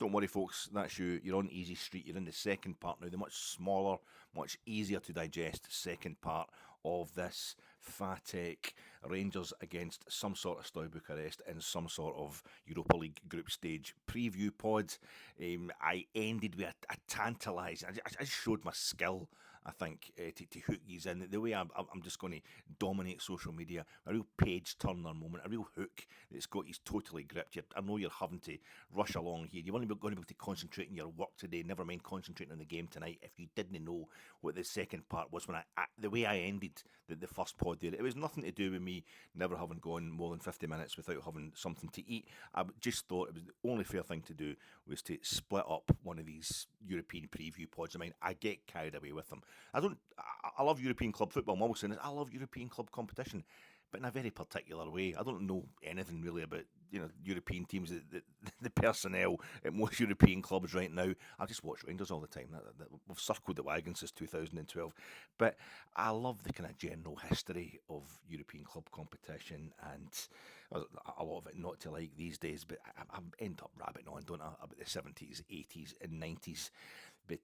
Don't worry, folks, that's you. You're on easy street. You're in the second part now, the much smaller, much easier to digest second part of this Fatec Rangers against some sort of Steaua Bucharest in some sort of Europa League group stage preview pod. I ended with a tantalising. I just showed my skill, I think, to hook these in. The way I'm just going to dominate social media, a real page turner moment, a real hook that's got you totally gripped. I know you're having to rush along here. You want to be going to be able to concentrate on your work today, never mind concentrating on the game tonight. If you didn't know what the second part was, when the way I ended the first pod there, it was nothing to do with me never having gone more than 50 minutes without having something to eat. I just thought it was the only fair thing to do was to split up one of these European preview pods. I mean, I get carried away with them. I love European club football. I'm always saying this. I love European club competition, but in a very particular way. I don't know anything really about European teams, the personnel at most European clubs right now. I just watch Rangers all the time. We've circled the wagon since 2012, but I love the kind of general history of European club competition, and a lot of it not to like these days. But I end up rabbiting on, don't I, about the 70s, 80s, and 90s. But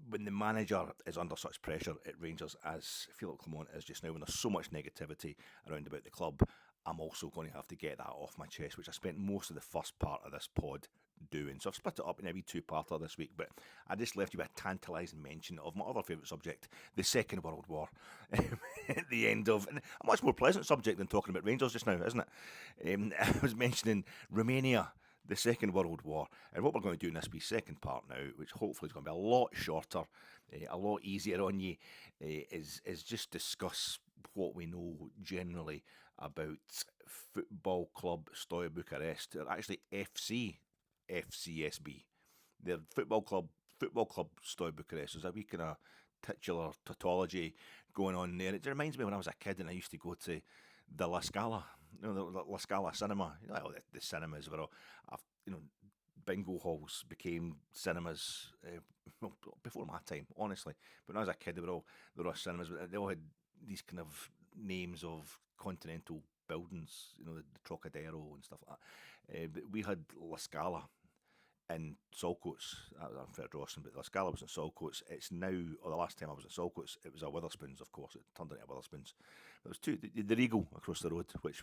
when the manager is under such pressure at Rangers as Philippe Clement is just now, when there's so much negativity around about the club, I'm also going to have to get that off my chest, which I spent most of the first part of this pod doing. So I've split it up in a wee two-parter this week, but I just left you with a tantalising mention of my other favourite subject, the Second World War, at the end of a much more pleasant subject than talking about Rangers just now, isn't it? I was mentioning Romania, the Second World War. And what we're going to do in this wee second part now, which hopefully is going to be a lot shorter, a lot easier on you, is just discuss what we know generally about Football Club Steaua Bucharest, or actually FCSB. Their Football Club Steaua Bucharest. There's a wee kind of titular tautology going on there. It reminds me when I was a kid and I used to go to the La Scala, the La Scala cinema. The cinemas were all, bingo halls became cinemas before my time, honestly. But when I was a kid, they were all cinemas. But they all had these kind of names of continental buildings, the Trocadero and stuff like that. But we had La Scala in Saltcoats. I'm fair Dawson, but La Scala was in Saltcoats. It's now, or the last time I was at Saltcoats, it was a Witherspoons, of course. It turned into a Witherspoons. There was two, the Regal across the road, which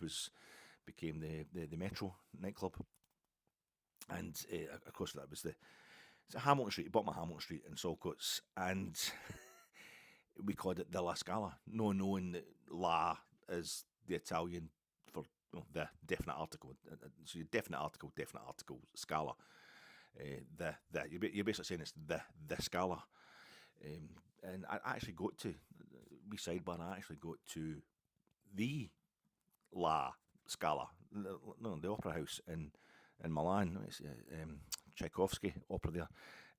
became the Metro nightclub. And of course, that was the Hamilton Street. I bought my Hamilton Street in Saltcoats, and we called it the La Scala, no knowing that La is the Italian for the definite article. So definite article, Scala. You're basically saying it's the Scala. And I actually got to, we sidebar, I actually got to the La Scala, the opera house in Milan. It's Tchaikovsky opera there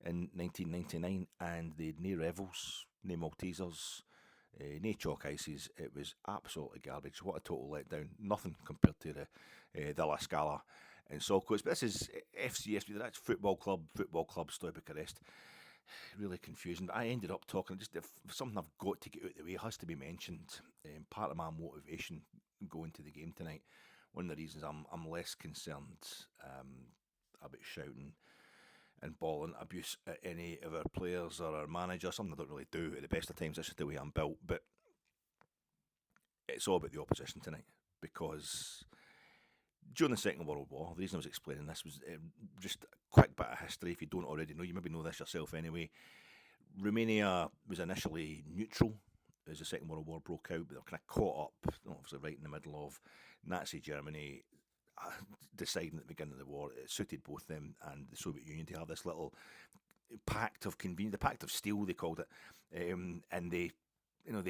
in 1999, and they had no revels, no Maltesers, no chalk ices. It was absolutely garbage. What a total letdown. Nothing compared to the La Scala in Saltcoats. But this is FCSB, that's Football Club Steaua Bucharest. Really confusing. But I ended up talking, just something I've got to get out of the way. It has to be mentioned. Part of my motivation going to the game tonight, one of the reasons I'm less concerned about shouting and bawling abuse at any of our players or our manager, something I don't really do at the best of times. That's just the way I'm built. But it's all about the opposition tonight, because during the Second World War, the reason I was explaining this was just a quick bit of history. If you don't already know, you maybe know this yourself anyway. Romania was initially neutral as the Second World War broke out, but they were kind of caught up, obviously right in the middle of Nazi Germany deciding at the beginning of the war it suited both them and the Soviet Union to have this little pact of convenience, the pact of steel they called it, and they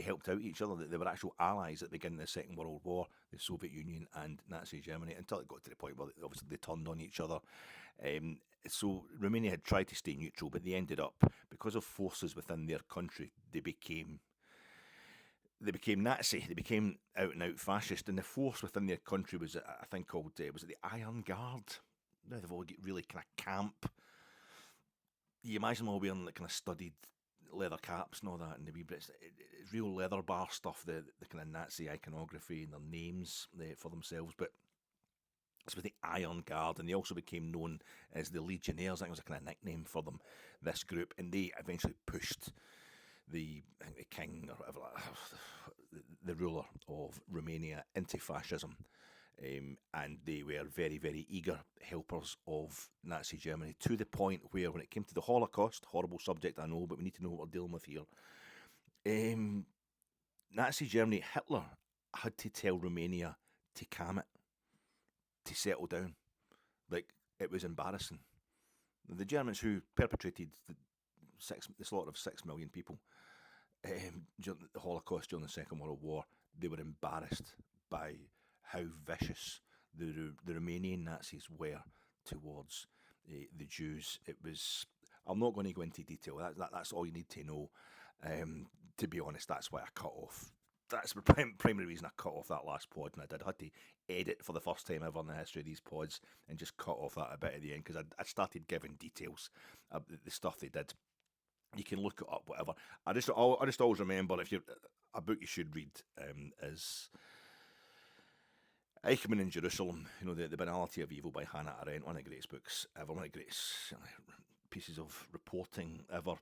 helped out each other. They were actual allies at the beginning of the Second World War, the Soviet Union and Nazi Germany, until it got to the point where obviously they turned on each other. So Romania had tried to stay neutral, but they ended up, because of forces within their country, they became Nazi. They became out and out fascist, and the force within their country was a thing called was it the Iron Guard? Now they've all got really kind of camp. You imagine them all wearing like kind of studied leather caps and all that, and the wee bits, it's real leather bar stuff. The kind of Nazi iconography and their names for themselves, but with the Iron Guard, and they also became known as the Legionnaires. I think it was a kind of nickname for them, this group, and they eventually pushed the king or whatever, the ruler of Romania into fascism. And they were very, very eager helpers of Nazi Germany, to the point where when it came to the Holocaust, horrible subject I know, but we need to know what we're dealing with here. Nazi Germany, Hitler had to tell Romania to calm it, to settle down. Like, it was embarrassing. The Germans, who perpetrated the slaughter of 6 million people during the Holocaust, during the Second World War, they were embarrassed by how vicious the Romanian Nazis were towards the Jews. It was. I'm not going to go into detail. That's all you need to know. To be honest, that's why I cut off. That's the primary reason I cut off that last pod, and I had to edit for the first time ever in the history of these pods and just cut off that a bit at the end, because I started giving details of the stuff they did. You can look it up, whatever. I just always remember, if you're a book you should read is Eichmann in Jerusalem. The Banality of Evil by Hannah Arendt, one of the greatest books ever, one of the greatest pieces of reporting ever.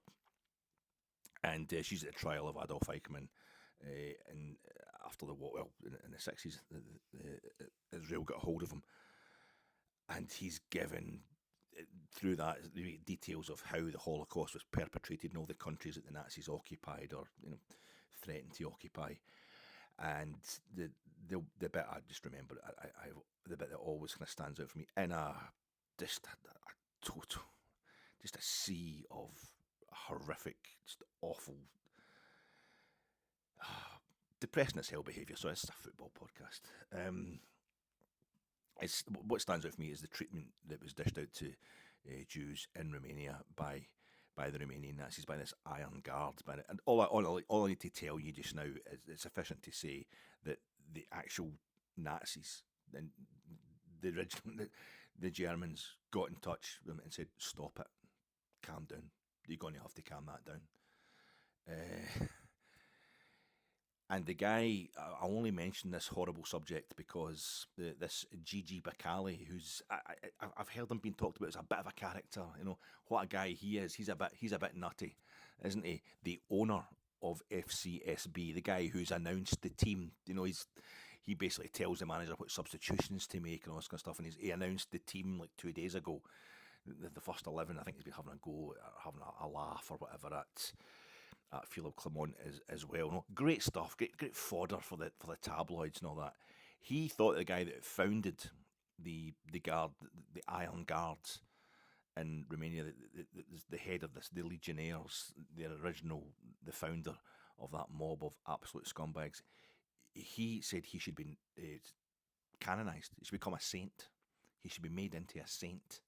And she's at the trial of Adolf Eichmann, and after the war, in the 60s, Israel got a hold of him, and he's given through that the details of how the Holocaust was perpetrated in all the countries that the Nazis occupied or threatened to occupy. And the bit I just remember, the bit that always kind of stands out for me, in just a sea of horrific, just awful, depressing as hell behaviour. So it's a football podcast. It's what stands out for me is the treatment that was dished out to Jews in Romania by the Romanian Nazis, by this Iron Guard. And all I need to tell you just now is it's sufficient to say that the actual Nazis and the original, the Germans got in touch with them and said, "Stop it, calm down. You're going to have to calm that down." And the guy, I only mention this horrible subject because this Gigi Bacali, who's I've heard him being talked about as a bit of a character. What a guy he is. He's a bit nutty, isn't he? The owner of FCSB, the guy who's announced the team. He basically tells the manager what substitutions to make and all this kind of stuff. And he announced the team like 2 days ago. The first 11, I think he's been having a go, having a laugh or whatever at Philip Clement as well. No, great stuff, great fodder for the tabloids and all that. He thought the guy that founded the guard, the Iron Guards in Romania, the head of this, the Legionnaires, the founder of that mob of absolute scumbags, he said he should be canonised. He should become a saint. He should be made into a saint.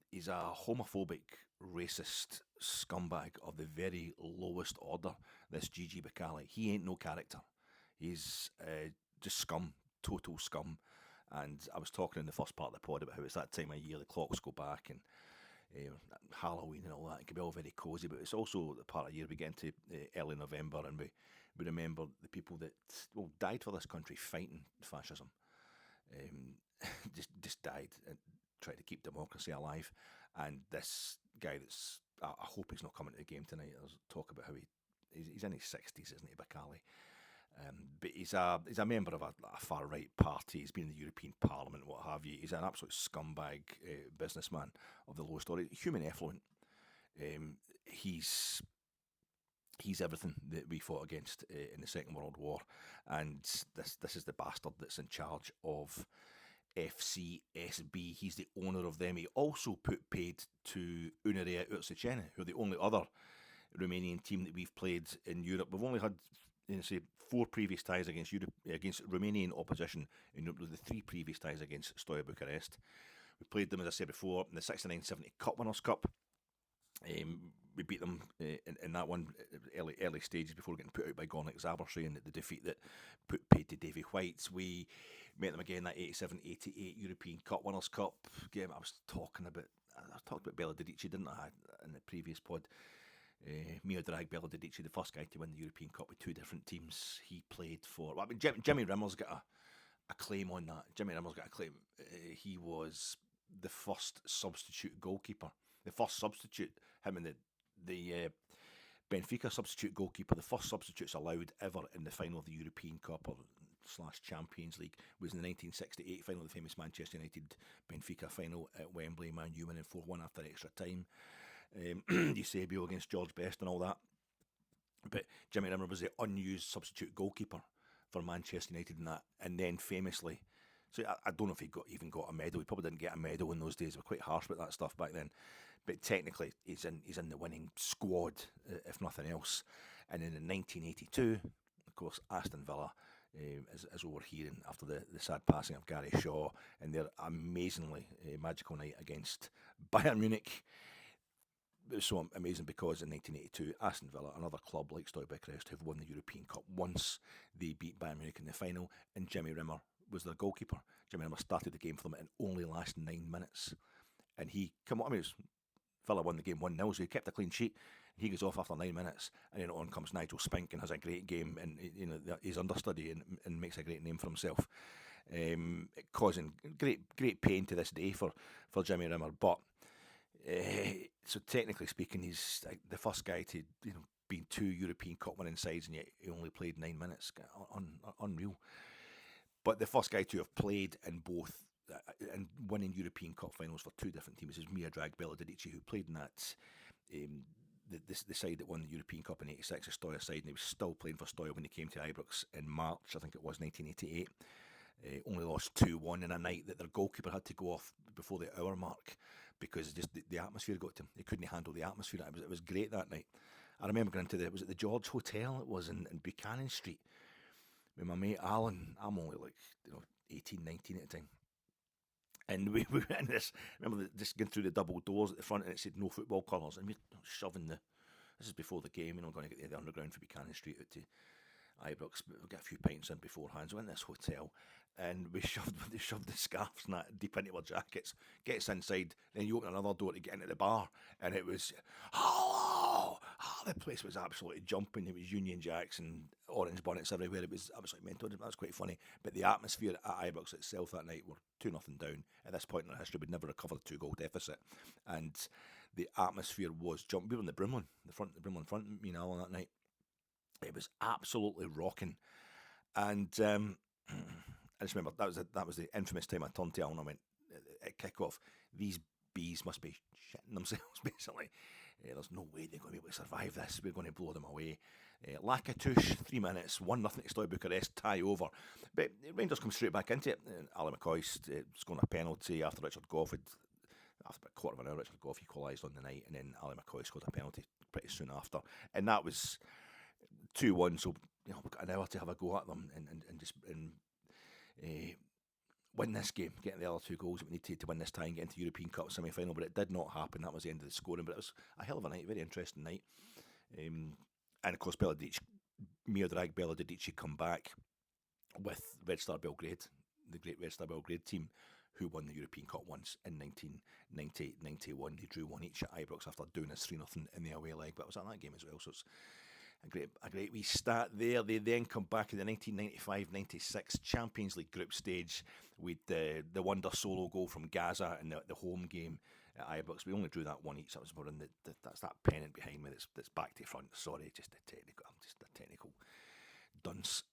He's a homophobic, racist scumbag of the very lowest order, this Gigi Bacali. He ain't no character. He's just scum, total scum. And I was talking in the first part of the pod about how it's that time of year, the clocks go back, and Halloween and all that. It can be all very cosy, but it's also the part of the year we get into early November, and we remember the people that died for this country fighting fascism. Just died and tried to keep democracy alive. And this guy I hope he's not coming to the game tonight. There's talk about how he's in his 60s, isn't he, Bacali? But he's a member of a far right party. He's been in the European Parliament, what have you. He's an absolute scumbag businessman of the lowest order, human effluent. He's everything that we fought against in the Second World War, and this is the bastard that's in charge of FCSB. He's the owner of them. He also paid to Unerea Ursiceni, who are the only other Romanian team that we've played in Europe. We've only had, 4 previous ties against Romanian opposition in Europe, with the 3 previous ties against Steaua Bucharest. We played them, as I said before, in the 69-70 Cup Winners' Cup. We beat them in that one early stages before getting put out by Gornik Zabrze, and the defeat that put paid to Davy White. We met them again that 87-88 European Cup Winners' Cup game. I talked about Bela Dedici, didn't I, in the previous pod? Miodrag Bela Dedici, the first guy to win the European Cup with 2 different teams. He played for. Jimmy Rimmer's got a claim on that. Jimmy Rimmer's got a claim. He was the first substitute goalkeeper. The first substitute, him and the Benfica substitute goalkeeper, the first substitutes allowed ever in the final of the European Cup or / Champions League was in the 1968 final, the famous Manchester United Benfica final at Wembley. Man U winning 4-1 after extra time. Eusebio against George Best and all that. But Jimmy Rimmer was the unused substitute goalkeeper for Manchester United in that, and then famously, so I don't know if he even got a medal. He probably didn't get a medal in those days. They were quite harsh about that stuff back then. But technically, he's in the winning squad, if nothing else. And then in 1982, of course, Aston Villa, as we were hearing after the sad passing of Gary Shaw, and their amazingly magical night against Bayern Munich. It was so amazing because in 1982, Aston Villa, another club like Steaua Bucharest, have won the European Cup once. They beat Bayern Munich in the final, and Jimmy Rimmer was their goalkeeper. Jimmy Rimmer started the game for them and only last 9 minutes. And he come on, Villa won the game 1-0, so he kept a clean sheet. He goes off after 9 minutes, and then on comes Nigel Spink and has a great game, and he's understudy and makes a great name for himself, causing great pain to this day for Jimmy Rimmer. But so technically speaking, he's the first guy to be in 2 European Cup winning sides, and yet he only played 9 minutes. Unreal. But the first guy to have played in both and winning European Cup finals for 2 different teams is Miodrag Belodedici, who played in that the side that won the European Cup in '86, a Steaua side, and he was still playing for Steaua when he came to Ibrox in March, I think it was 1988. Only lost 2-1 in a night that their goalkeeper had to go off before the hour mark because just the atmosphere got to him. He couldn't handle the atmosphere. It was great that night. I remember going to was it the George Hotel? It was in Buchanan Street with my mate Alan. I'm only 18, 19 at the time. And we went in this, remember just going through the double doors at the front, and it said no football colours, and we're shoving this is before the game, going to get the underground for Buchanan Street out to Ibrox, but we'll get a few pints in beforehand. So we went in this hotel, and we shoved the scarves and that deep into our jackets, get us inside, then you open another door to get into the bar, and it was, hello! The place was absolutely jumping. It was Union Jacks and orange bonnets everywhere. It was absolutely mental. That was quite funny. But the atmosphere at Ibrox itself that night were 2-0 down. At this point in our history, we'd never recovered a 2-goal deficit. And the atmosphere was jumping. We were in the Brimlin, the Brimlin front, me and Alan that night. It was absolutely rocking. And I just remember that was the infamous time I turned to Alan and I went, at kick-off, these bees must be shitting themselves, basically. There's no way they're going to be able to survive this. We're going to blow them away. Lakatush, 3 minutes, 1-0 to Steaua Bucharest, tie over. But Rangers come straight back into it. Ali McCoy scoring a penalty after Richard Goff after about a quarter of an hour. Richard Goff equalised on the night, and then Ali McCoy scored a penalty pretty soon after. And that was 2-1, so we've got an hour to have a go at them and just win this game, getting the other 2 goals that we need to win this tie and get into the European Cup semi-final, but it did not happen. That was the end of the scoring, but it was a hell of a night, very interesting night. And of course, Miodrag Belodedici come back with Red Star Belgrade, the great Red Star Belgrade team, who won the European Cup once in 1990-91. They drew 1 each at Ibrox after doing this 3-0 in the away leg, but I was at that game as well, so it's a great wee stat there. They then come back in the 1995-96 Champions League group stage with the wonder solo goal from Gaza in the home game at Ibrox. We only drew that 1 each. That was more in that's that pennant behind me that's back to front. Sorry, just a technical dunce.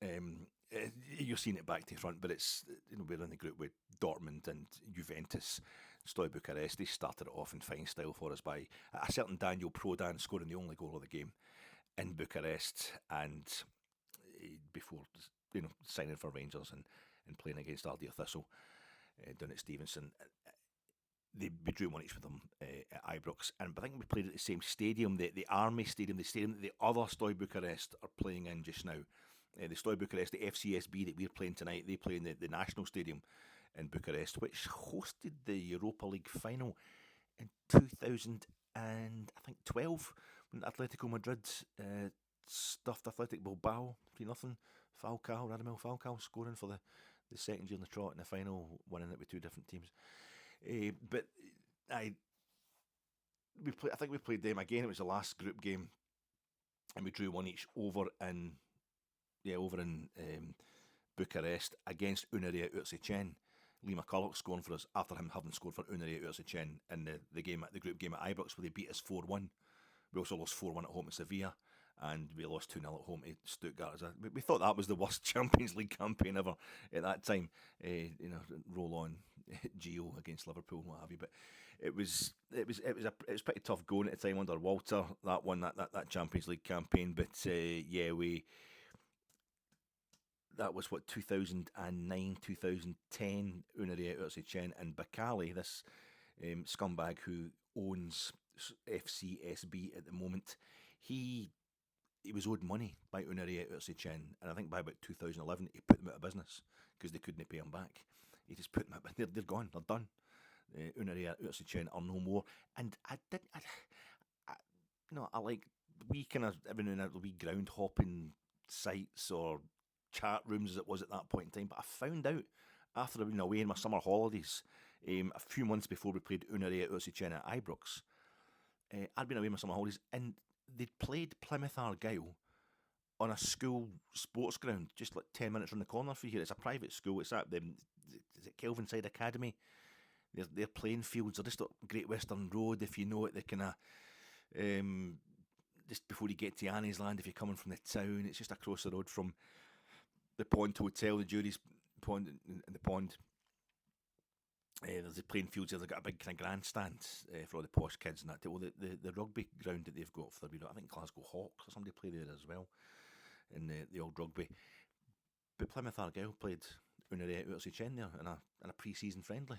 You're seeing it back to front, but it's we're in the group with Dortmund and Juventus. Steaua Bucharest, they started it off in fine style for us by a certain Daniel Prodan scoring the only goal of the game in Bucharest, and before signing for Rangers and playing against Ardea Thistle down at Stevenson. We drew 1 each with them at Ibrox, and I think we played at the same stadium, the Army Stadium, the stadium that the other Steaua Bucharest are playing in just now. The Steaua Bucharest, the FCSB that we're playing tonight, they play in the National Stadium in Bucharest, which hosted the Europa League final in 2012 when Atletico Madrid stuffed Athletic Bilbao 3-0. Radamel Falcao scoring for the second year in the trot in the final, winning it with 2 different teams. But I think we played them again. It was the last group game, and we drew 1 each over in Bucharest against Unaria Ursichen. Lee McCulloch scoring for us after him having scored for Unaria Ursichen in the group game at Ibrox, where they beat us 4-1. We also lost 4-1 at home to Sevilla, and we lost 2-0 at home to Stuttgart. We thought that was the worst Champions League campaign ever at that time. Roll on Gio against Liverpool and what have you. But it was pretty tough going at the time under Walter. That won that Champions League campaign. But that was 2009, 2010. Unaria Ursichen and Bakali, this scumbag who owns FCSB at the moment. He was owed money by Unaria Ursichen, and I think by about 2011 he put them out of business because they couldn't pay him back. He just put them out. They're gone. They're done. Unaria Ursichen are no more. And I like we kind of every now and then wee ground hopping sites or chat rooms as it was at that point in time. But I found out after I'd been away in my summer holidays, a few months before we played Unaria Ursichen at Ibrox, I'd been away in my summer holidays and they'd played Plymouth Argyle on a school sports ground just like 10 minutes from the corner for here. It's a private school. It's at is it Kelvinside Academy? Their playing fields are just up Great Western Road, if you know it. They kind of just before you get to Annie's Land, if you're coming from the town, it's just across the road from the Pond Hotel, the Jury's Pond, and the Pond. There's the playing fields there. They've got a big kind of grandstand for all the posh kids and that. Well, the rugby ground that they've got for their, I think Glasgow Hawks or somebody play there as well in the old rugby. But Plymouth Argyle played Unaria Ursichen there in a pre-season friendly.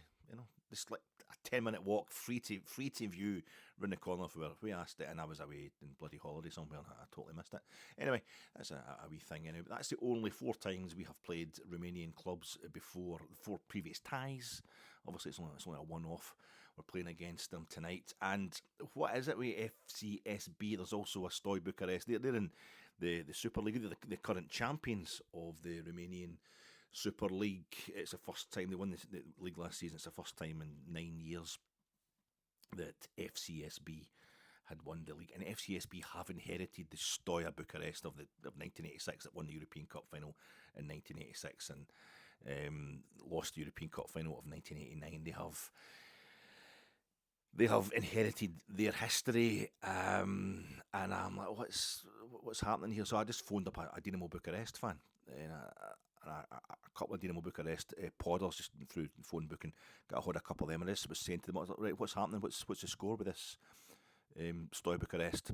Just like a 10-minute walk, free to view round the corner for where we asked it, and I was away in bloody holiday somewhere and I totally missed it. Anyway, that's a wee thing anyway. But that's the only 4 times we have played Romanian clubs before. 4 previous ties. Obviously, it's only a one-off. We're playing against them tonight. And what is it with FCSB? There's also a Stoy Bucharest. They're in the Super League. They're the current champions of the Romanian Super League. It's the first time they won the league last season. It's the first time in 9 years that FCSB had won the league, and FCSB have inherited the Stoya Bucharest of 1986 that won the European Cup final in 1986 and lost the European Cup final of 1989. They have inherited their history, and I'm like, what's happening here? So I just phoned up a Dinamo Bucharest fan, and a couple of Dinamo Bucharest podders just through phone booking, got a hold of a couple of them, and this was saying to them, I was like, right, what's happening? What's the score with this Stoy Bucharest?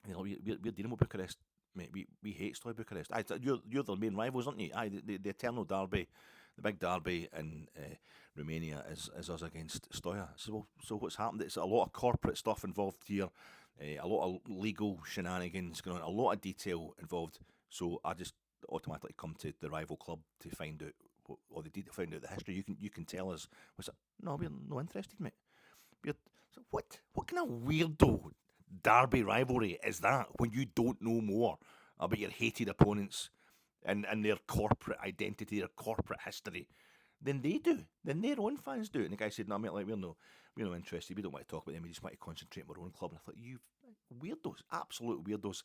We're Dinamo Bucharest, mate. We hate Stoy Bucharest. You're the main rivals, aren't you? The eternal derby, the big derby in Romania is us against Stoya. So what's happened? It's a lot of corporate stuff involved here, a lot of legal shenanigans going on, a lot of detail involved. So I just automatically come to the rival club to find out find out the history. You can tell us what's it? No, we're not interested, mate. What kind of weirdo derby rivalry is that when you don't know more about your hated opponents and their corporate identity, their corporate history than they do, than their own fans do? And the guy said, no, mate, like we're not interested. We don't want to talk about them. We just want to concentrate on our own club. And I thought, you weirdos, absolute weirdos.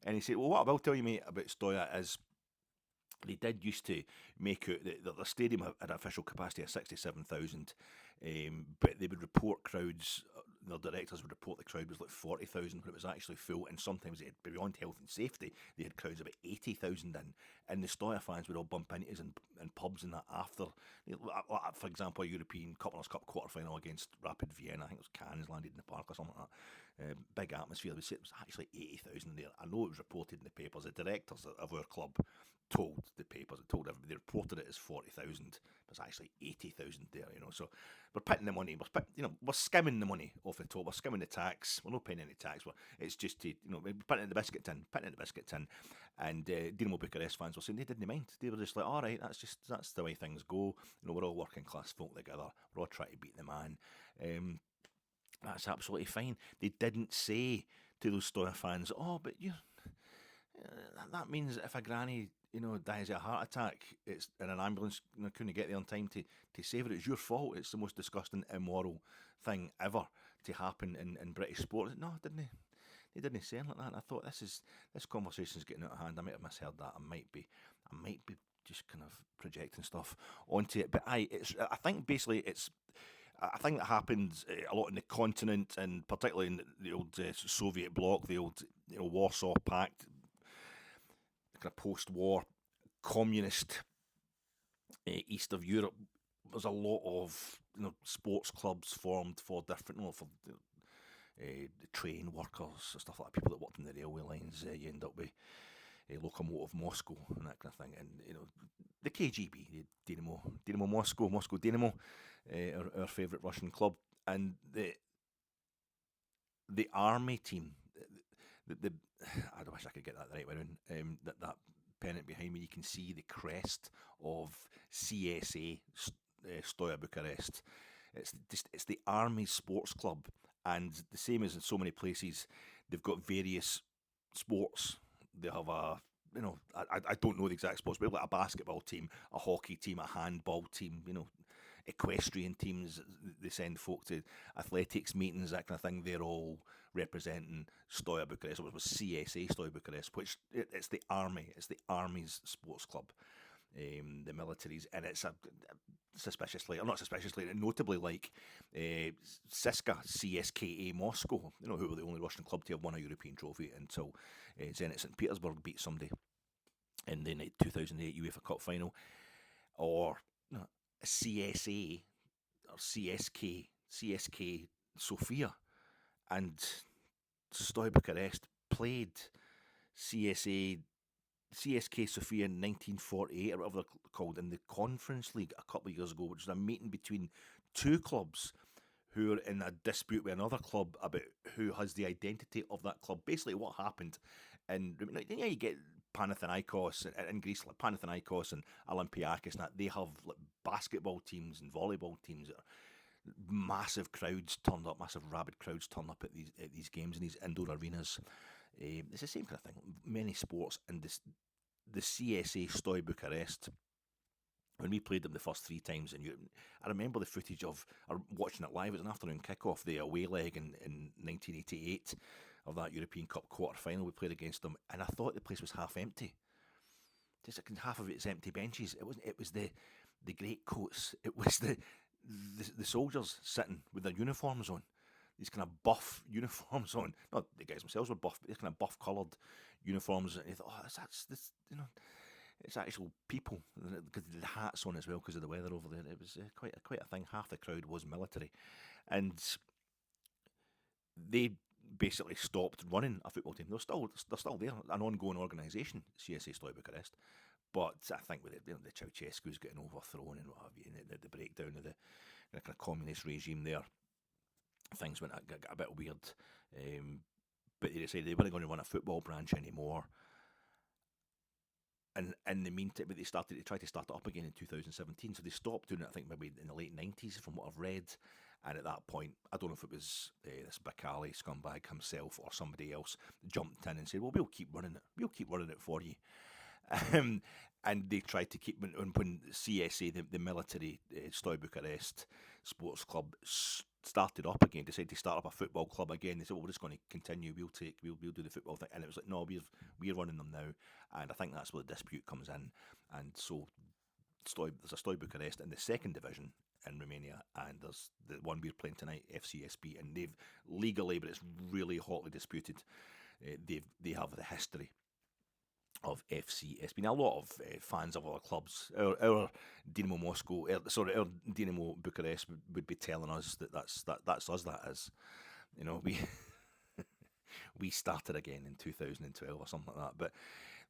And he said, well, what I will tell you, mate, about Stoya is they did used to make out that the stadium had an official capacity of 67,000, but they would report crowds, their directors would report the crowd was like 40,000 when it was actually full, and sometimes it had, beyond health and safety, they had crowds about 80,000 in, and the Stoya fans would all bump into us in pubs and that after. For example, a European Cup quarter-final against Rapid Vienna, I think it was Cannes landed in the park or something like that. Big atmosphere. They would say it was actually 80,000 there. I know it was reported in the papers. The directors of our club told the papers, it told everybody, they reported it as 40,000, but it's actually 80,000 there, so we're pitting the money, we're skimming the money off the top, we're skimming the tax, we're not paying any tax, it's just to, we're putting it in the biscuit tin, and Dinamo Bucharest fans were saying they didn't mind, they were just like, alright, that's the way things go, we're all working class folk together, we're all trying to beat the man, that's absolutely fine. They didn't say to those Stoya fans, oh, but that means if a granny dies of a heart attack, it's in an ambulance, couldn't get there on time to save it. It's your fault. It's the most disgusting, immoral thing ever to happen in British sport. No, didn't they? They didn't say it like that. And I thought this conversation's getting out of hand. I might have misheard that. I might be just kind of projecting stuff onto it. But I think basically it's a thing that happened a lot in the continent, and particularly in the old Soviet bloc, the old Warsaw Pact, kind of post-war communist east of Europe. There's a lot of sports clubs formed for different, for the train workers, stuff like that, people that worked in the railway lines. You end up with Lokomotiv Moscow and that kind of thing, and the KGB, the Dynamo Moscow Dynamo, our favourite Russian club, and the army team. The I wish I could get that the right way around. That pennant behind me, you can see the crest of CSA, Stoya Bucharest. It's the army sports club, and the same as in so many places, they've got various sports. They have I don't know the exact sports, but like a basketball team, a hockey team, a handball team, equestrian teams. They send folk to athletics meetings, that kind of thing. They're all representing Stoya Bucharest. It was CSA Stoya Bucharest, which it's the army. It's the army's sports club, the militaries, and it's notably like CSKA, CSKA Moscow. Who were the only Russian club to have won a European trophy until Zenit St. Petersburg beat somebody in the 2008 UEFA Cup final, or CSA or CSK Sofia, and Stoya Bucharest played CSK Sofia in 1948 or whatever they're called in the Conference League a couple of years ago, which was a meeting between two clubs who are in a dispute with another club about who has the identity of that club. Basically, what happened, and you get Panathinaikos in Greece, like Panathinaikos and Olympiakos, and that they have like basketball teams and volleyball teams that are massive crowds turned up, massive rabid crowds turned up at these games in these indoor arenas. It's the same kind of thing. Many sports, and the CSA Stoy Bucharest. When we played them the first three times, I remember the footage of watching it live. It was an afternoon kickoff, the away leg in 1988 of that European Cup quarter final. We played against them, and I thought the place was half empty. Just like half of it's empty benches. It wasn't. It was the great coats. It was the soldiers sitting with their uniforms on. These kind of buff uniforms on. Not the guys themselves were buff, but these kind of buff coloured uniforms. And you thought, it's actual people, because the hats on as well because of the weather over there. It was quite a thing. Half the crowd was military, and they basically stopped running a football team. They're still there, an ongoing organisation, CSA Stoy Bucharest. But I think with the Ceausescu's getting overthrown and what have you, and the breakdown of the kind of communist regime there, things got a bit weird. But they decided they weren't going to run a football branch anymore. And in the meantime, but they tried to start it up again in 2017. So they stopped doing it, I think, maybe in the late 90s, from what I've read. And at that point, I don't know if it was this Bacali scumbag himself or somebody else jumped in and said, well, we'll keep running it. We'll keep running it for you. And they tried to keep, when CSA, the military Stoy Bucharest Sports Club, started up again, decided to start up a football club again. They said, well, we're just going to continue. We'll do the football thing. And it was like, no, we're running them now. And I think that's where the dispute comes in. And so there's a Stoy Bucharest in the second division in Romania, and there's the one we're playing tonight, FCSB, and they've legally, but it's really hotly disputed, they have the history of FCSB. Now, a lot of fans of other clubs, our Dynamo Moscow, our Dynamo Bucharest would be telling us that's us. That is, we started again in 2012 or something like that. But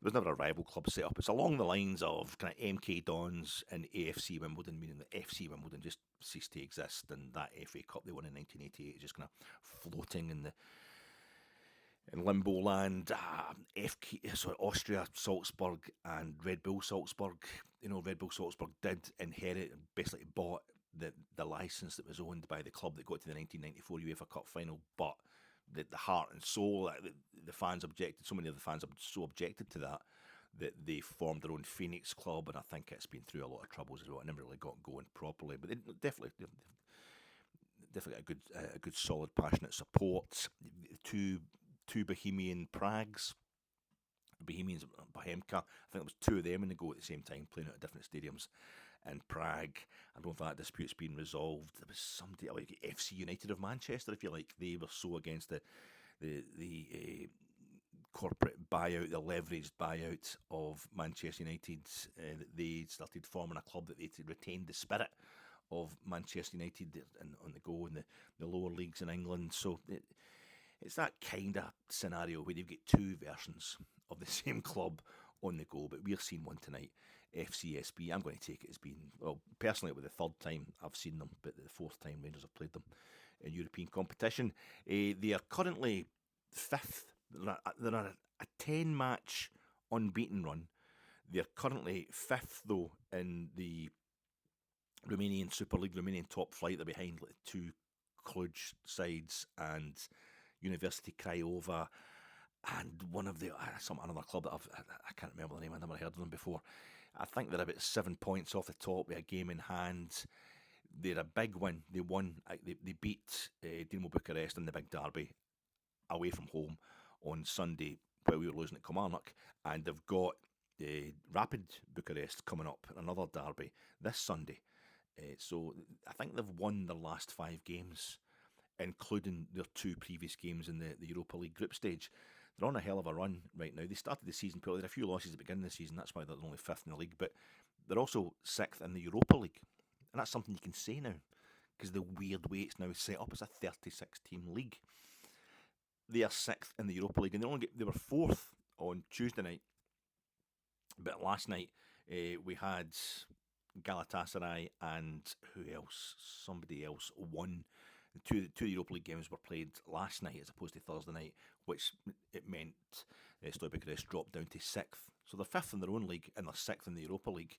there was never a rival club set up. It's along the lines of kind of MK Dons and AFC Wimbledon, meaning that FC Wimbledon just ceased to exist, and that FA Cup they won in 1988 is just kind of floating in limbo land. Austria Salzburg and Red Bull Salzburg. Red Bull Salzburg did inherit and basically bought the license that was owned by the club that got to the 1994 UEFA Cup final, but the heart and soul, the fans objected. So many of the fans so objected to that they formed their own Phoenix club, and I think it's been through a lot of troubles as well. It never really got going properly, but they definitely got a good solid, passionate support. Two Bohemian Pragues, Bohemians, Bohemka. I think there was two of them in the go at the same time, playing at different stadiums. In Prague, I don't know if that dispute's been resolved. There was somebody like FC United of Manchester, if you like. They were so against the corporate buyout, the leveraged buyout of Manchester United, that they started forming a club that they retained the spirit of Manchester United on the go in the lower leagues in England. So it's that kind of scenario where you've got two versions of the same club on the go, but we're seeing one tonight, FCSB. I'm going to take it as being, well, personally it was the third time I've seen them, but the fourth time Rangers have played them in European competition. They are currently fifth. They're on a 10-match unbeaten run. They're currently fifth, though, in the Romanian Super League, Romanian top flight. They're behind like two Cluj sides and University Craiova and one of the another club that I can't remember the name. I've never heard of them before. I think they're about 7 points off the top with a game in hand. They're a big win. They won. They beat Dinamo Bucharest in the big derby away from home on Sunday while we were losing at Kilmarnock, and they've got Rapid Bucharest coming up, another derby this Sunday. So I think they've won their last 5 games, including their 2 previous games in the Europa League group stage. They're on a hell of a run right now. They started the season poorly. There are a few losses at the beginning of the season. That's why they're only 5th in the league. But they're also 6th in the Europa League. And that's something you can say now, because the weird way it's now set up as a 36-team league. They are 6th in the Europa League, and they were 4th on Tuesday night. But last night we had Galatasaray and who else? Somebody else won. The two Europa League games were played last night as opposed to Thursday night, which it meant Steaua Bucharest dropped down to 6th. So they're 5th in their own league and they're 6th in the Europa League.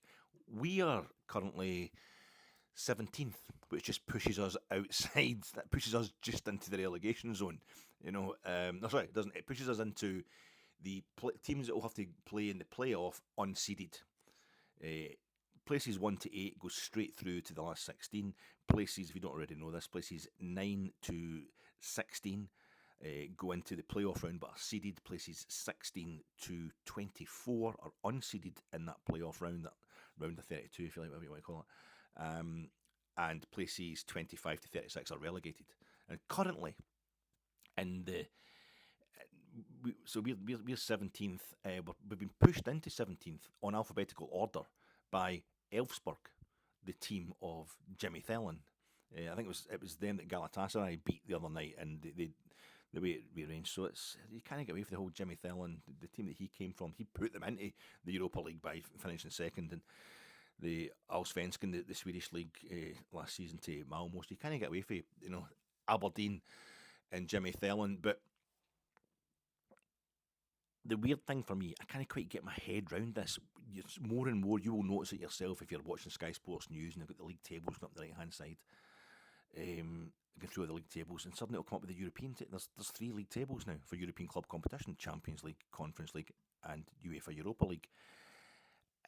We are currently 17th, which just pushes us outside. That pushes us just into the relegation zone. No, sorry, it doesn't. It pushes us into the teams that will have to play in the playoff unseeded. Places 1 to 8 go straight through to the last 16. Places, if you don't already know this, places 9 to 16 go into the playoff round but are seeded. Places 16 to 24 are unseeded in that playoff round, that round of 32, if you like, whatever you want to call it. And places 25 to 36 are relegated. And currently, in the we're 17th. We've been pushed into 17th on alphabetical order by Elfsborg, the team of Jimmy Thelen. I think it was them that Galatasaray beat the other night, and the way it rearranged. So you can't get away from the whole Jimmy Thelen, the team that he came from. He put them into the Europa League by finishing second, and the Allsvenskan, the Swedish league last season, to Malmo. So you can't get away from Aberdeen and Jimmy Thelen. But the weird thing for me, I can't quite get my head round this. More and more, you will notice it yourself if you're watching Sky Sports News and they've got the league tables up the right-hand side. Going through the league tables, and suddenly it'll come up with the European. There's 3 league tables now for European club competition: Champions League, Conference League, and UEFA Europa League.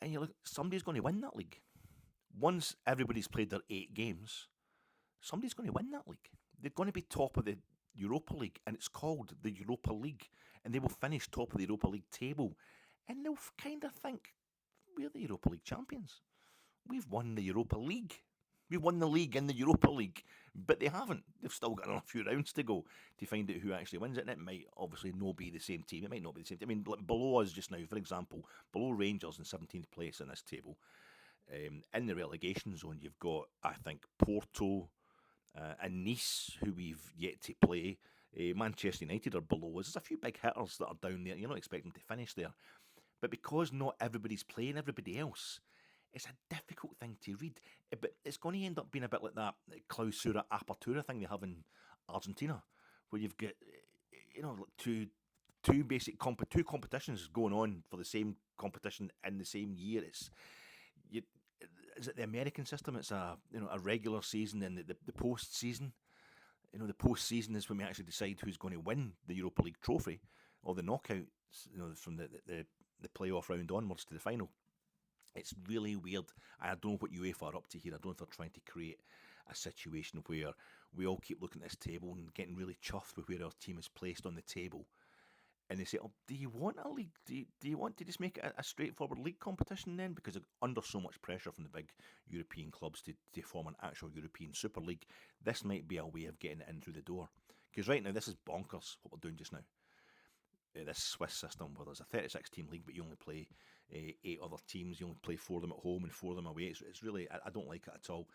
And you look, somebody's going to win that league. Once everybody's played their 8 games, somebody's going to win that league. They're going to be top of the Europa League, and it's called the Europa League, and they will finish top of the Europa League table, and they'll kind of think, we're the Europa League champions. We've won the Europa League. We won the league in the Europa League, but they haven't. They've still got a few rounds to go to find out who actually wins it, and it might obviously not be the same team. It might not be the same team. I mean, below us just now, for example, below Rangers in 17th place in this table, in the relegation zone, you've got, I think, Porto and Nice, who we've yet to play. Manchester United are below us. There's a few big hitters that are down there. You're not expecting to finish there. But because not everybody's playing everybody else, it's a difficult thing to read. But it's going to end up being a bit like that Clausura Apertura thing they have in Argentina, where you've got two basic two competitions going on for the same competition in the same year. Is it the American system? It's a regular season and the post season. The post season is when we actually decide who's going to win the Europa League trophy or the knockouts. From the playoff round onwards to the final. It's really weird. I don't know what UEFA are up to here. I don't know if they're trying to create a situation where we all keep looking at this table and getting really chuffed with where our team is placed on the table. And they say, "Oh, do you want a league? Do you want to just make it a straightforward league competition then? Because they're under so much pressure from the big European clubs to form an actual European Super League, this might be a way of getting it in through the door. Because right now, this is bonkers what we're doing just now. This Swiss system where there's a 36 team league, but you only play 8 other teams. You only play 4 of them at home and 4 of them away. It's really, I don't like it at all.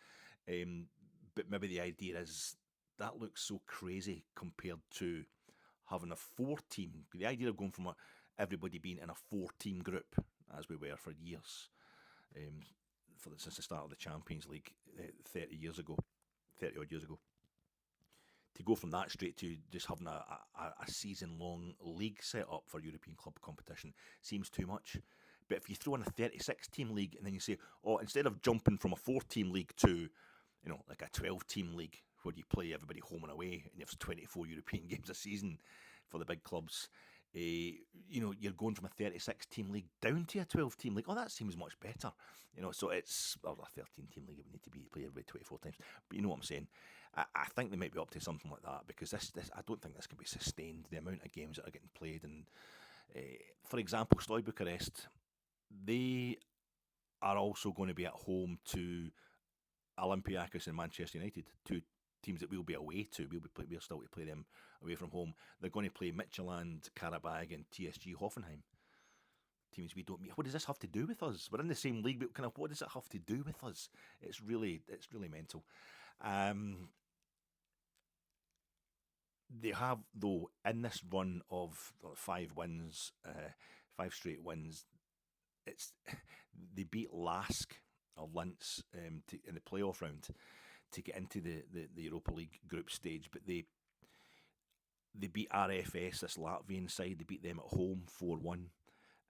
But maybe the idea is that looks so crazy compared to having a 4 team. The idea of going from everybody being in a 4 team group, as we were for years, since the start of the Champions League 30 years ago, 30 odd years ago, to go from that straight to just having a season-long league set up for European club competition seems too much. But if you throw in a 36-team league and then you say, oh, instead of jumping from a 4-team league to, like a 12-team league where you play everybody home and away and you have 24 European games a season for the big clubs, you're going from a 36-team league down to a 12-team league. Oh, that seems much better. So it's a 13-team league. It would need to be played every 24 times. But you know what I'm saying? I think they might be up to something like that because this I don't think this can be sustained. The amount of games that are getting played, and for example, Steaua Bucharest, they are also going to be at home to Olympiacos and Manchester United, 2 teams that we'll be away to. We're still to play them away from home. They're going to play Midtjylland, Karabag, and TSG Hoffenheim. Teams we don't meet. What does this have to do with us? We're in the same league, but kind of what does it have to do with us? It's really mental. They have, though, in this run of 5 wins, 5 straight wins, they beat Lask or Linz in the playoff round to get into the Europa League group stage, but they beat RFS, this Latvian side. They beat them at home 4-1,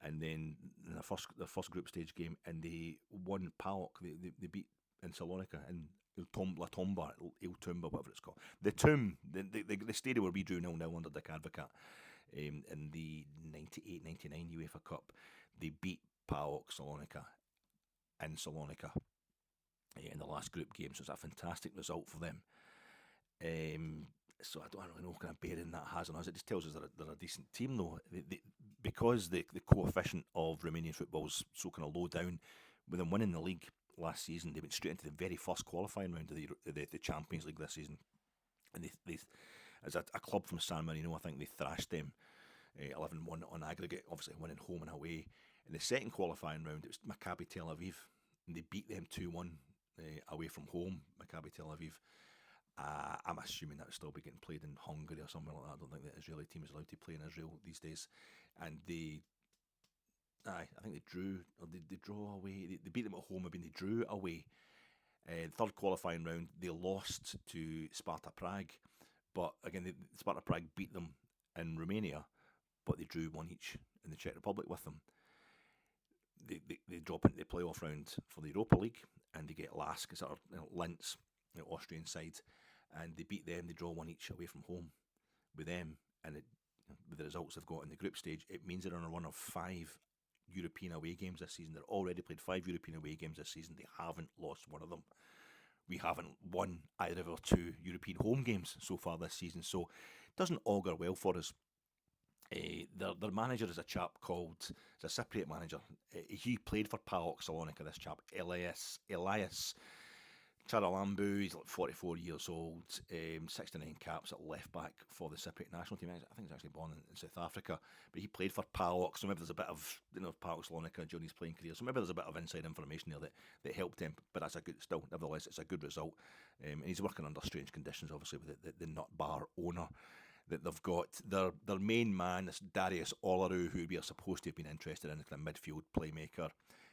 and then in their first group stage game, and they won PAOK. They beat in Salonika and La Tomba, Il Tumba, whatever it's called. The Tomb, the stadium where we drew 0-0 under Dick Advocat in the 98-99 UEFA Cup. They beat PAOK Salonika in Salonika in the last group game, so it's a fantastic result for them. So I don't really know what kind of bearing that has on us. It just tells us they're a decent team, though. Because the coefficient of Romanian football is so kind of low down, with them winning the league last season, they went straight into the very first qualifying round of the Champions League this season. And they as a club from San Marino, I think they thrashed them 11-1 on aggregate, obviously winning home and away. In the second qualifying round, it was Maccabi Tel Aviv, and they beat them 2-1 away from home, Maccabi Tel Aviv. I'm assuming that would still be getting played in Hungary or somewhere like that. I don't think the Israeli team is allowed to play in Israel these days. And I think they drew, or they draw away. They beat them at home, maybe they drew away. Third qualifying round, they lost to Sparta Prague. But again, Sparta Prague beat them in Romania, but they drew 1 each in the Czech Republic with them. They drop into the playoff round for the Europa League, and they get Lask, sort of Linz, Austrian side, and they beat them. They draw 1 each away from home with them, and with the results they've got in the group stage, it means they're on a run of 5 European away games this season. They're already played 5 European away games this season. They haven't lost one of them. We haven't won either of our 2 European home games so far this season, so it doesn't augur well for us. Their manager is a chap called, it's a Cypriot manager. He played for PAOK Salonika, this chap, Elias Charalambu. He's like 44 years old, 69 caps at left back for the Cypriot national team. I think he's actually born in South Africa, but he played for PAOK, so maybe there's a bit of PAOK Salonika during his playing career, so maybe there's a bit of inside information there that helped him, but that's nevertheless, it's a good result. And he's working under strange conditions, obviously, with the nut bar owner that they've got. Their main man is Darius Olaru, who we are supposed to have been interested in, a kind of midfield playmaker.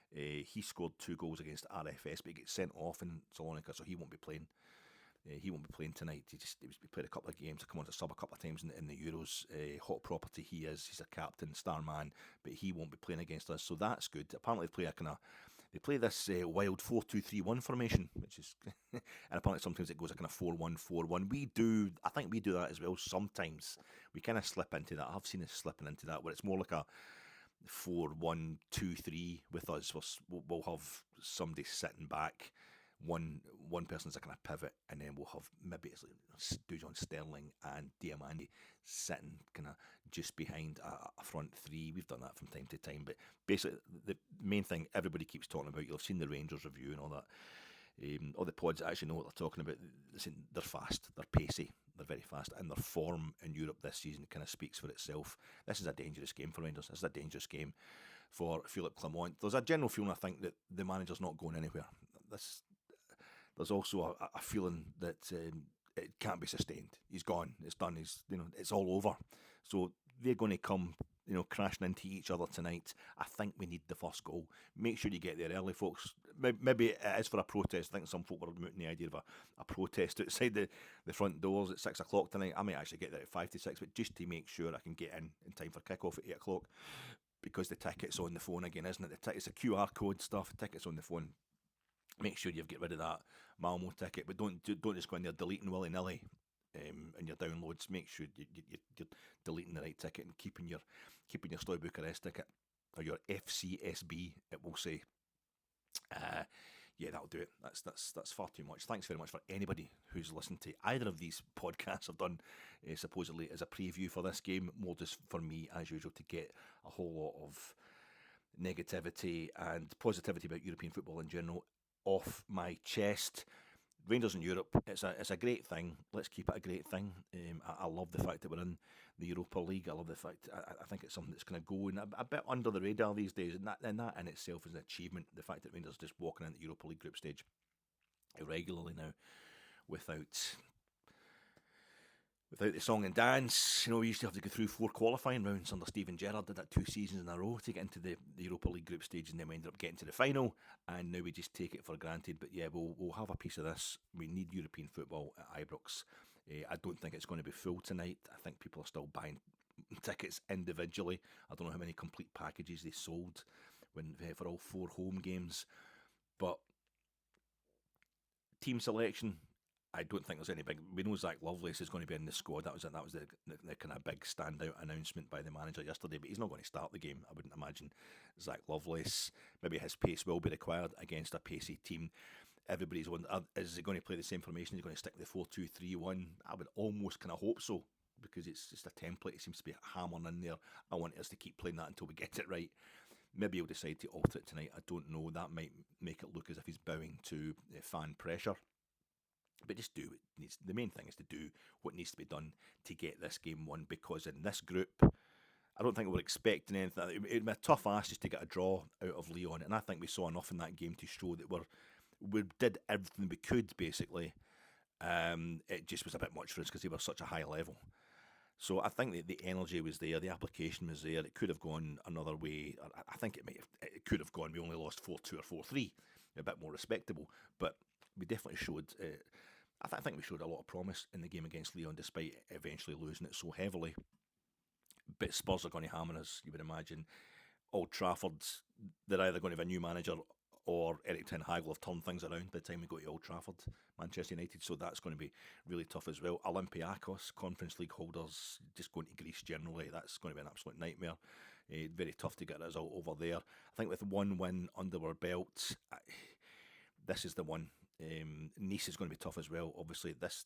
He scored 2 goals against RFS, but he gets sent off in Salonika, so he won't be playing. He won't be playing tonight. He played a couple of games to come on to sub a couple of times in the Euros. Hot property he is. He's a captain, star man, but he won't be playing against us, so that's good. Apparently they play this wild 4-2-3-1 formation, which is, and apparently sometimes it goes a kind of 4-1-4-1. I think we do that as well sometimes. We kind of slip into that. I've seen us slipping into that, where it's more like a 4-1-2-3 with us. We'll have somebody sitting back one person's a kind of pivot, and then we'll have maybe it's like Dujon Sterling and Diamandi sitting kind of just behind a front three. We've done that from time to time, but basically the main thing everybody keeps talking about, you'll have seen the Rangers review and all that. All the pods actually know what they're talking about. They're fast, they're pacey, they're very fast, and their form in Europe this season kind of speaks for itself. This is a dangerous game for Rangers. This is a dangerous game for Philippe Clement. There's a general feeling, I think, that the manager's not going anywhere. There's also a feeling that it can't be sustained. He's gone. It's done. It's all over. So they're going to come, crashing into each other tonight. I think we need the first goal. Make sure you get there early, folks. Maybe it is for a protest. I think some folk were mooting the idea of a protest outside the front doors at 6 o'clock tonight. I might actually get there at 5 to 6, but just to make sure I can get in time for kick-off at 8 o'clock, because the ticket's on the phone again, isn't it? It's a QR code stuff. The ticket's on the phone. Make sure you've got rid of that Malmo ticket, but don't just go in there deleting willy-nilly in your downloads. Make sure you're deleting the right ticket and keeping your Sloy Bucharest ticket, or your FCSB, it will say. Yeah, that'll do it. That's far too much. Thanks very much for anybody who's listened to either of these podcasts I've done, supposedly as a preview for this game, more just for me, as usual, to get a whole lot of negativity and positivity about European football in general off my chest. Rangers in Europe, it's a great thing. Let's keep it a great thing. I love the fact that we're in the Europa League. I love the fact, I think it's something that's going to go in a bit under the radar these days, and that in itself is an achievement. The fact that Rangers just walking into the Europa League group stage regularly now without the song and dance. We used to have to go through 4 qualifying rounds under Steven Gerrard. Did that 2 seasons in a row to get into the Europa League group stage, and then we ended up getting to the final, and now we just take it for granted. But yeah, we'll have a piece of this. We need European football at Ibrox. I don't think it's going to be full tonight. I think people are still buying tickets individually. I don't know how many complete packages they sold for all 4 home games. But team selection, I don't think there's any big. We know Zach Lovelace is going to be in the squad. That was the kind of big standout announcement by the manager yesterday. But he's not going to start the game. I wouldn't imagine Zach Lovelace. Maybe his pace will be required against a pacey team. Everybody's wondering, is he going to play the same formation? Is he going to stick with the 4-2-3-1? I would almost kind of hope so, because it's just a template. It seems to be hammering in there. I want us to keep playing that until we get it right. Maybe he'll decide to alter it tonight. I don't know. That might make it look as if he's bowing to fan pressure. But just do what needs. The main thing is to do what needs to be done to get this game won, because in this group, I don't think we're expecting anything. It would be a tough ask just to get a draw out of Lyon, and I think we saw enough in that game to show that we did everything we could, basically. It just was a bit much for us because they were such a high level. So I think that the energy was there, the application was there. It could have gone another way. I think it could have gone. We only lost 4-2 or 4-3, a bit more respectable. But we definitely showed. I think we showed a lot of promise in the game against Lyon, despite eventually losing it so heavily. But Spurs are going to hammer us, you would imagine. Old Trafford, they're either going to have a new manager or Eric Ten Hag will have turned things around by the time we go to Old Trafford, Manchester United. So that's going to be really tough as well. Olympiacos, Conference League holders, just going to Greece generally, that's going to be an absolute nightmare. Very tough to get a result over there. I think with 1 win under our belt, this is the one. Nice is going to be tough as well. Obviously, this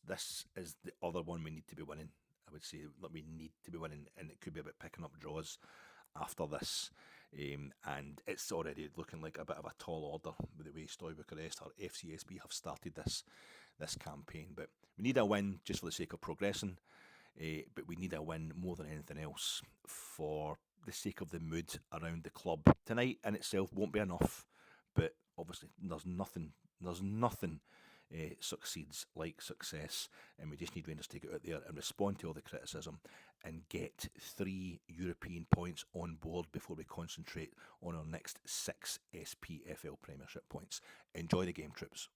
is the other one we need to be winning. I would say that we need to be winning, and it could be about picking up draws after this. And it's already looking like a bit of a tall order with the way Sloy Bucharest or FCSB have started this campaign. But we need a win just for the sake of progressing. But we need a win more than anything else for the sake of the mood around the club. Tonight in itself won't be enough, but obviously there's nothing succeeds like success, and we just need Rangers to get out there and respond to all the criticism and get 3 European points on board before we concentrate on our next 6 SPFL Premiership points. Enjoy the game, troops.